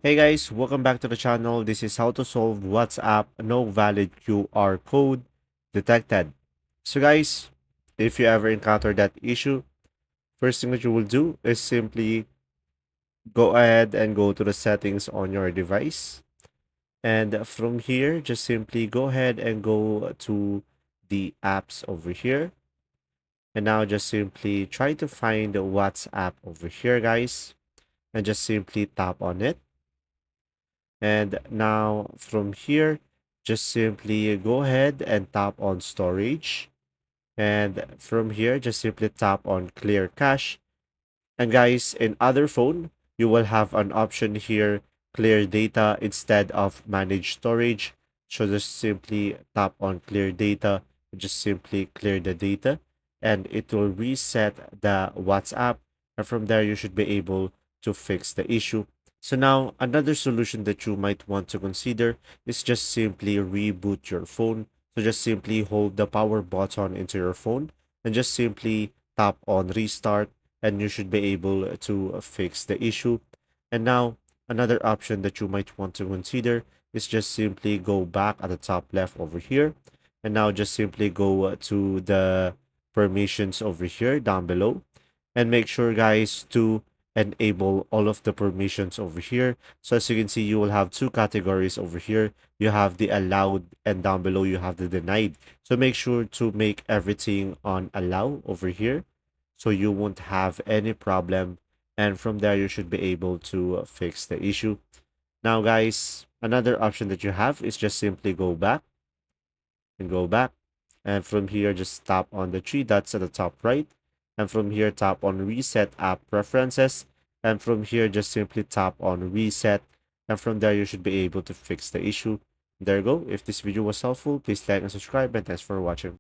Hey guys, welcome back to the channel. This is how to solve WhatsApp no valid QR code detected. So guys, if you ever encounter that issue, first thing that you will do is simply go ahead and go to the settings on your device. And from here, just simply go ahead and go to the apps over here. And now just simply try to find the WhatsApp over here, guys. And just simply tap on it. And now from here, just simply go ahead and tap on storage. And from here, just simply tap on clear cache. And guys, in other phone, you will have an option here, clear data instead of manage storage. So just simply tap on clear data, just simply clear the data, and it will reset the WhatsApp. And from there, you should be able to fix the issue. So now another solution that you might want to consider is just simply reboot your phone. So just simply hold the power button into your phone and just simply tap on restart, and you should be able to fix the issue. And now another option that you might want to consider is just simply go back at the top left over here, and now just simply go to the permissions over here down below, and make sure guys to enable all of the permissions over here. So as you can see, you will have two categories over here. You have the allowed, and down below you have the denied. So make sure to make everything on allow over here so you won't have any problem, and from there you should be able to fix the issue. Now guys, another option that you have is just simply go back and go back, and from here just tap on the three dots at the top right, and from here tap on reset app preferences, and from here just simply tap on reset, and from there you should be able to fix the issue. There you go. If this video was helpful, please like and subscribe, and thanks for watching.